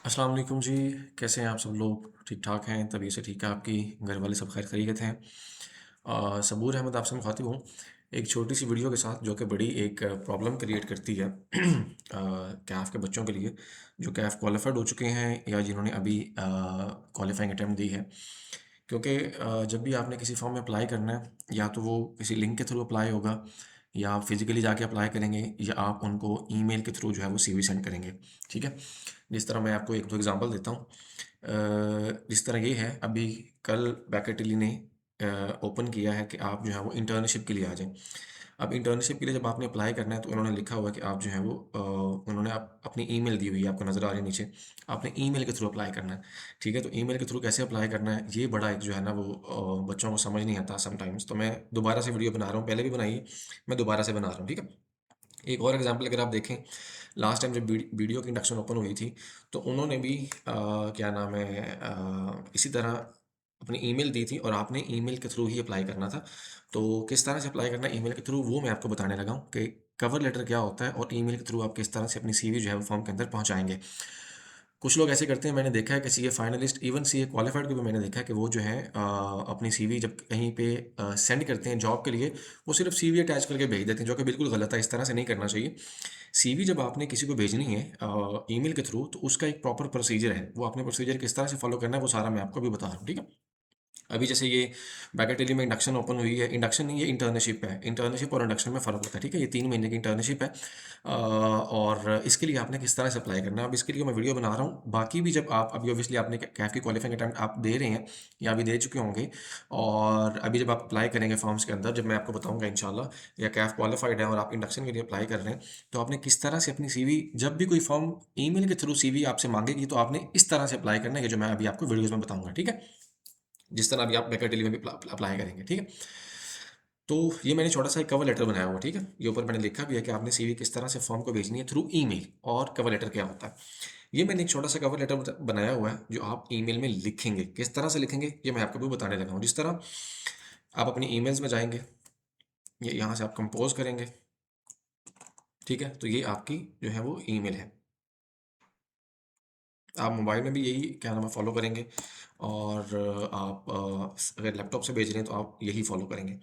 अस्सलाम वालेकुम जी। कैसे हैं आप सब लोग? ठीक ठाक हैं? तबीयत से ठीक है आपकी? घर वाले सब खैर खैरियत हैं? सबूर अहमद आपसे मुखातिब हूँ एक छोटी सी वीडियो के साथ जो कि बड़ी एक प्रॉब्लम क्रिएट करती है कैफ़ के बच्चों के लिए जो कैफ़ क्वालिफाइड हो चुके हैं या जिन्होंने अभी क्वालिफाइंग अटेम्प्ट दी है। क्योंकि जब भी आपने किसी फॉर्म में अप्लाई करना है या तो वो किसी लिंक के थ्रू अप्लाई होगा या आप फिज़िकली जाके अप्लाई करेंगे या आप उनको ईमेल के थ्रू जो है वो सीवी सेंड करेंगे। ठीक है? जिस तरह मैं आपको एक दो एग्जांपल देता हूँ। जिस तरह ये है अभी कल बैकेटली ने ओपन किया है कि आप जो है वो इंटर्नशिप के लिए आ जाएं। अब इंटर्नशिप के लिए जब आपने अप्लाई करना है तो उन्होंने लिखा हुआ है कि आप जो है वो उन्होंने अपनी ईमेल दी हुई है, आपको नज़र आ रही है नीचे। आपने ईमेल के थ्रू अप्लाई करना है। ठीक है, तो ईमेल के थ्रू कैसे अप्लाई करना है ये बड़ा एक जो है ना वो बच्चों को समझ नहीं आता समटाइम्स। तो मैं दोबारा से वीडियो बना रहा हूँ, पहले भी बनाई है, मैं दोबारा से बना रहा हूँ। ठीक है, एक और एग्जांपल अगर आप देखें, लास्ट टाइम जब वीडियो की इंडक्शन ओपन हुई थी तो उन्होंने भी क्या नाम है इसी तरह अपनी ईमेल दी थी और आपने ईमेल के थ्रू ही अप्लाई करना था। तो किस तरह से अप्लाई करना है ईमेल के थ्रू वो मैं आपको बताने लगा हूँ कि कवर लेटर क्या होता है और ईमेल के थ्रू आप किस तरह से अपनी सीवी जो है वो फॉर्म के अंदर पहुँचाएंगे। कुछ लोग ऐसे करते हैं, मैंने देखा है कि CA finalist even CA qualified को भी मैंने देखा है कि वो जो है अपनी सीवी जब कहीं पे सेंड करते हैं जॉब के लिए, वो सिर्फ सीवी अटैच करके भेज देते हैं जो कि बिल्कुल गलत है। इस तरह से नहीं करना चाहिए। सीवी जब आपने किसी को भेजनी है ईमेल के थ्रू तो उसका एक प्रॉपर प्रोसीजर है, वो आपने प्रोसीजर किस तरह से फॉलो करना है वो सारा मैं आपको अभी बता रहा हूँ। ठीक है, अभी जैसे ये बैकेटली में इंडक्शन ओपन हुई है, इंडक्शन नहीं ये इंटर्नशिप है। इंटर्नशिप और इंडक्शन में फ़र्क होता है। ठीक है, ये 3 महीने की इंटर्नशिप है और इसके लिए आपने किस तरह से अप्लाई करना है अब इसके लिए मैं वीडियो बना रहा हूँ। बाकी भी जब आप अभी ऑब्वियसली आपने कैफ की क्वालिफाइंग अटेम्प्ट आप दे रहे हैं या अभी दे चुके होंगे और अभी जब आप अप्लाई करेंगे फॉर्म्स के अंदर, जब मैं आपको बताऊंगा इंशाल्लाह, या कैफ क्वालिफाइड है और आप इंडक्शन के लिए अप्लाई कर रहे हैं तो आपने किस तरह से अपनी सीवी, जब भी कोई फॉर्म ईमेल के थ्रू सीवी आपसे मांगेगी तो आपने इस तरह से अप्लाई करना है, ये जो मैं अभी आपको वीडियोज़ में बताऊंगा। ठीक है, जिस तरह अभी आप बैकेटली में भी अप्लाई करेंगे। ठीक है, तो ये मैंने छोटा सा एक कवर लेटर बनाया हुआ है। ठीक है, ये ऊपर मैंने लिखा भी है कि आपने सीवी किस तरह से फॉर्म को भेजनी है थ्रू ईमेल और कवर लेटर क्या होता है। ये मैंने एक छोटा सा कवर लेटर बनाया हुआ है जो आप ईमेल में लिखेंगे। किस तरह से लिखेंगे ये मैं आपको भी बताने लगा हूँ। जिस तरह आप अपनी ईमेल्स में जाएंगे, ये यहाँ से आप कंपोज करेंगे। ठीक है, तो ये आपकी जो है वो ईमेल है। आप मोबाइल में भी यही क्या नाम है फॉलो करेंगे और आप अगर लैपटॉप से भेज रहे हैं तो आप यही फॉलो करेंगे।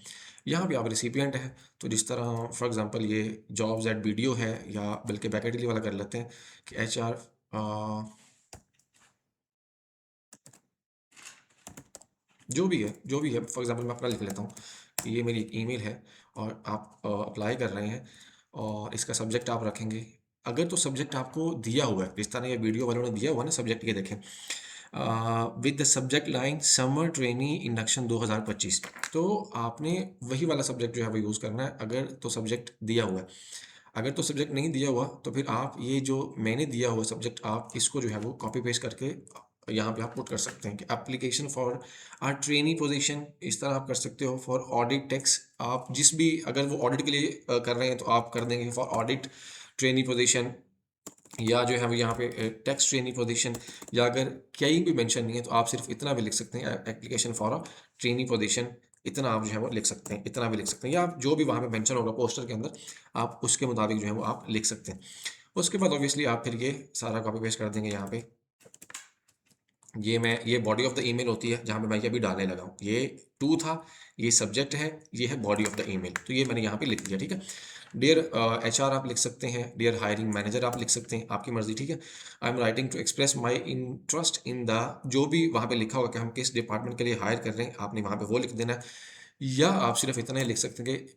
यहाँ भी आप रिसिपिएंट है तो जिस तरह फॉर एग्जांपल ये जॉब्स एट वीडियो है या बल्कि बैकेटली वाला कर लेते हैं कि HR जो भी है फॉर एग्जांपल मैं अपना लिख लेता हूँ कि ये मेरी एक ईमेल है और आप अप्लाई कर रहे हैं और इसका सब्जेक्ट आप रखेंगे। अगर तो सब्जेक्ट आपको दिया हुआ है, जिस तरह ये वीडियो वालों ने दिया हुआ है ना सब्जेक्ट, ये देखें with the subject line summer trainee induction 2025, तो आपने वही वाला सब्जेक्ट जो है वो यूज़ करना है अगर तो सब्जेक्ट दिया हुआ है। अगर तो सब्जेक्ट नहीं दिया हुआ तो फिर आप ये जो मैंने दिया हुआ सब्जेक्ट आप इसको जो है वो कॉपी पेस्ट करके यहाँ पे आप पुट कर सकते हैं कि application for uh trainee position, इस तरह आप कर सकते हो। फॉर ऑडिट टैक्स, आप जिस भी अगर वो ऑडिट के लिए कर रहे हैं तो आप कर देंगे फॉर ऑडिट ट्रेनी पोजीशन, या जो है वो यहाँ पे टेक्स्ट ट्रेनी पोजीशन, या अगर कहीं भी मेंशन नहीं है तो आप सिर्फ इतना भी लिख सकते हैं application for a trainee position. इतना आप जो है वो लिख सकते हैं, इतना भी लिख सकते हैं, या आप जो भी वहाँ पे मेंशन होगा पोस्टर के अंदर आप उसके मुताबिक जो है वो आप लिख सकते हैं। उसके बाद ऑब्वियसली आप फिर ये सारा कॉपी पेस्ट कर देंगे यहाँ पे। ये बॉडी ऑफ द ईमेल होती है जहाँ पे मैं ये अभी डालने लगा हूँ। ये टू था, ये सब्जेक्ट है, ये है बॉडी ऑफ द ईमेल, तो ये मैंने यहाँ पे लिख दिया। ठीक है, डियर HR आप लिख सकते हैं, डियर हायरिंग मैनेजर आप लिख सकते हैं, आपकी मर्जी। ठीक है, I am writing to express my interest in the, जो भी वहाँ पे लिखा होगा कि हम किस डिपार्टमेंट के लिए हायर कर रहे हैं आपने वहाँ पे वो लिख देना है। या आप सिर्फ इतना ही लिख सकते हैं कि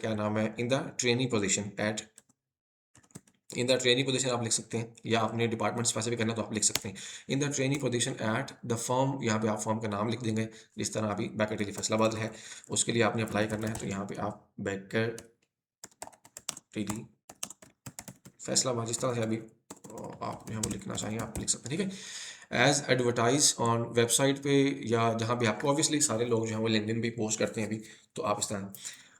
क्या नाम है in the training position eight, in the training position आप लिख सकते हैं, या आपने डिपार्टमेंट स्पेसिफिक करना तो आप लिख सकते हैं in the training position at the firm. यहाँ पे आप फर्म का नाम लिख देंगे, जिस तरह अभी बैकेटली फैसलाबाद है उसके लिए आपने अप्लाई करना है तो यहाँ पे आप बैकेटली फैसलाबाद, जिस तरह से अभी आप जो है वो लिखना चाहिए आप लिख सकते हैं। ठीक है, एज एडवर्टाइज ऑन वेबसाइट पे या जहाँ भी आपको ऑब्वियसली सारे लोग जो हैं वो लिंक्डइन भी पोस्ट करते हैं अभी, तो आप इस तरह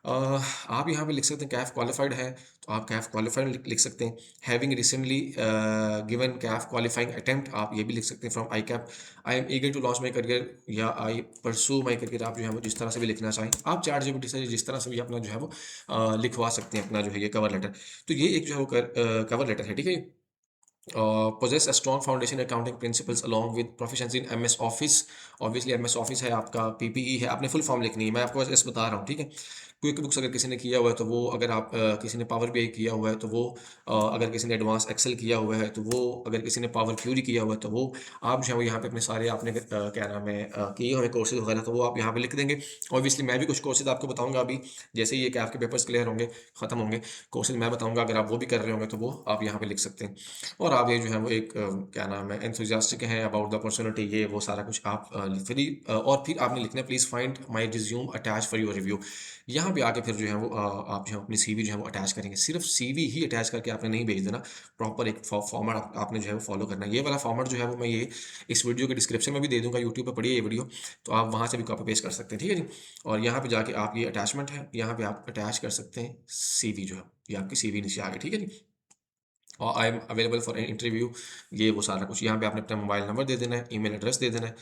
आप यहाँ पे लिख सकते हैं कैफ क्वालिफाइड है तो आप कैफ क्वालिफाइड लिख सकते हैं। Having recently given CAF qualifying attempt आप ये भी लिख सकते हैं from ICAP. I am eager to launch my career या आई परसू माई करियर, आप जो है वो जिस तरह से भी लिखना चाहें आप चैट जीपीटी से जिस तरह से भी अपना जो है वो लिखवा सकते हैं अपना जो है ये कवर लेटर। तो ये एक जो है वो कवर लेटर है। ठीक है, possess a strong foundation accounting principles along with proficiency in MS Office. Obviously MS Office है आपका, पीपीई है, आपने फुल फॉर्म लिखनी है, मैं आपको बस बता रहा हूँ, ठीक है। क्विक बुक्स अगर किसी ने किया हुआ है तो वो, अगर आप किसी ने पावर बीआई किया हुआ है तो वो, अगर किसी ने एडवांस एक्सेल किया हुआ है तो वो, अगर किसी ने पावर क्यूरी किया हुआ है तो वो, आप जो है वो यहाँ पे अपने सारे आपने क्या नाम है किए हुए कोर्सेज वगैरह तो वो आप यहाँ पे लिख देंगे। ऑब्वियसली मैं भी कुछ कोर्सेज आपको बताऊंगा अभी, जैसे ही ये कि आपके पेपर्स क्लियर होंगे, खत्म होंगे, कोर्सेज मैं बताऊंगा, अगर आप वो भी कर रहे होंगे तो वो आप यहाँ पे लिख सकते हैं। और आप ये जो है वो एक क्या नाम है एंथुसियास्टिक हैं अबाउट द पर्सनैलिटी, ये वो सारा कुछ आप और फिर आपने लिखना है please find my resume attach for your review. यहाँ पे आके फिर जो है वो आप जो है अपनी सीवी जो है वो अटैच करेंगे, सिर्फ सीवी ही अटैच करके आपने नहीं भेज देना, प्रॉपर एक फॉर्मेट आपने जो है वो फॉलो करना है। ये वाला फॉर्मेट जो है वो मैं ये इस वीडियो के डिस्क्रिप्शन में भी दे दूंगा, यूट्यूब पर पढ़िए ये वीडियो, तो आप वहाँ से भी कॉपी पेस्ट कर सकते हैं, ठीक है जी। और यहाँ पे जाके आप, ये अटैचमेंट है, यहाँ पे आप अटैच कर सकते हैं सीवी जो है, ये आपकी सीवी नीचे आ गई, ठीक है जी। और I am available for interview, ये वो सारा कुछ। यहाँ पे आपने अपना मोबाइल नंबर दे देना है, ईमेल एड्रेस दे देना है,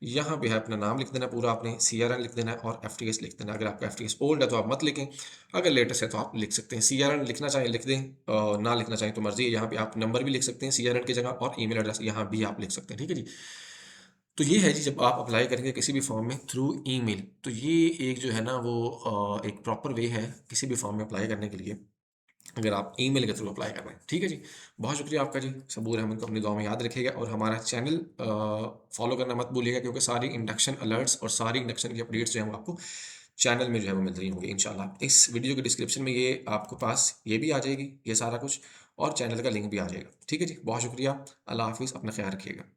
यहाँ पे है अपना नाम लिख देना है पूरा, आपने सीआरएन लिख देना है और एफटीएस लिख देना है। अगर आपका एफटीएस ओल्ड है तो आप मत लिखें, अगर लेटेस्ट है तो आप लिख सकते हैं। सीआरएन लिखना चाहें लिख दें, ना लिखना चाहें तो मर्जी है। यहाँ पे आप नंबर भी लिख सकते हैं सीआरएन की जगह, और ईमेल एड्रेस यहाँ भी आप लिख सकते हैं, ठीक है जी। तो ये है जी, जब आप अप्लाई करेंगे किसी भी फॉर्म में थ्रू ईमेल, तो ये एक जो है ना वो एक प्रॉपर वे है किसी भी फॉर्म में अप्लाई करने के लिए, अगर आप ईमेल के थ्रू अप्लाई कर रहे हैं, ठीक है जी। बहुत शुक्रिया आपका जी, सबूर अहमद को अपनी दुआ में याद रखिएगा, और हमारा चैनल फॉलो करना मत भूलिएगा, क्योंकि सारी इंडक्शन अलर्ट्स और सारी इंडक्शन की अपडेट्स जो है वो आपको चैनल में जो है वो मिल रही होंगी इंशाल्लाह। इस वीडियो के डिस्क्रिप्शन में ये आपको पास ये भी आ जाएगी, ये सारा कुछ, और चैनल का लिंक भी आ जाएगा, ठीक है जी। बहुत शुक्रिया, अल्लाह हाफिज़, अपना ख्याल रखिएगा।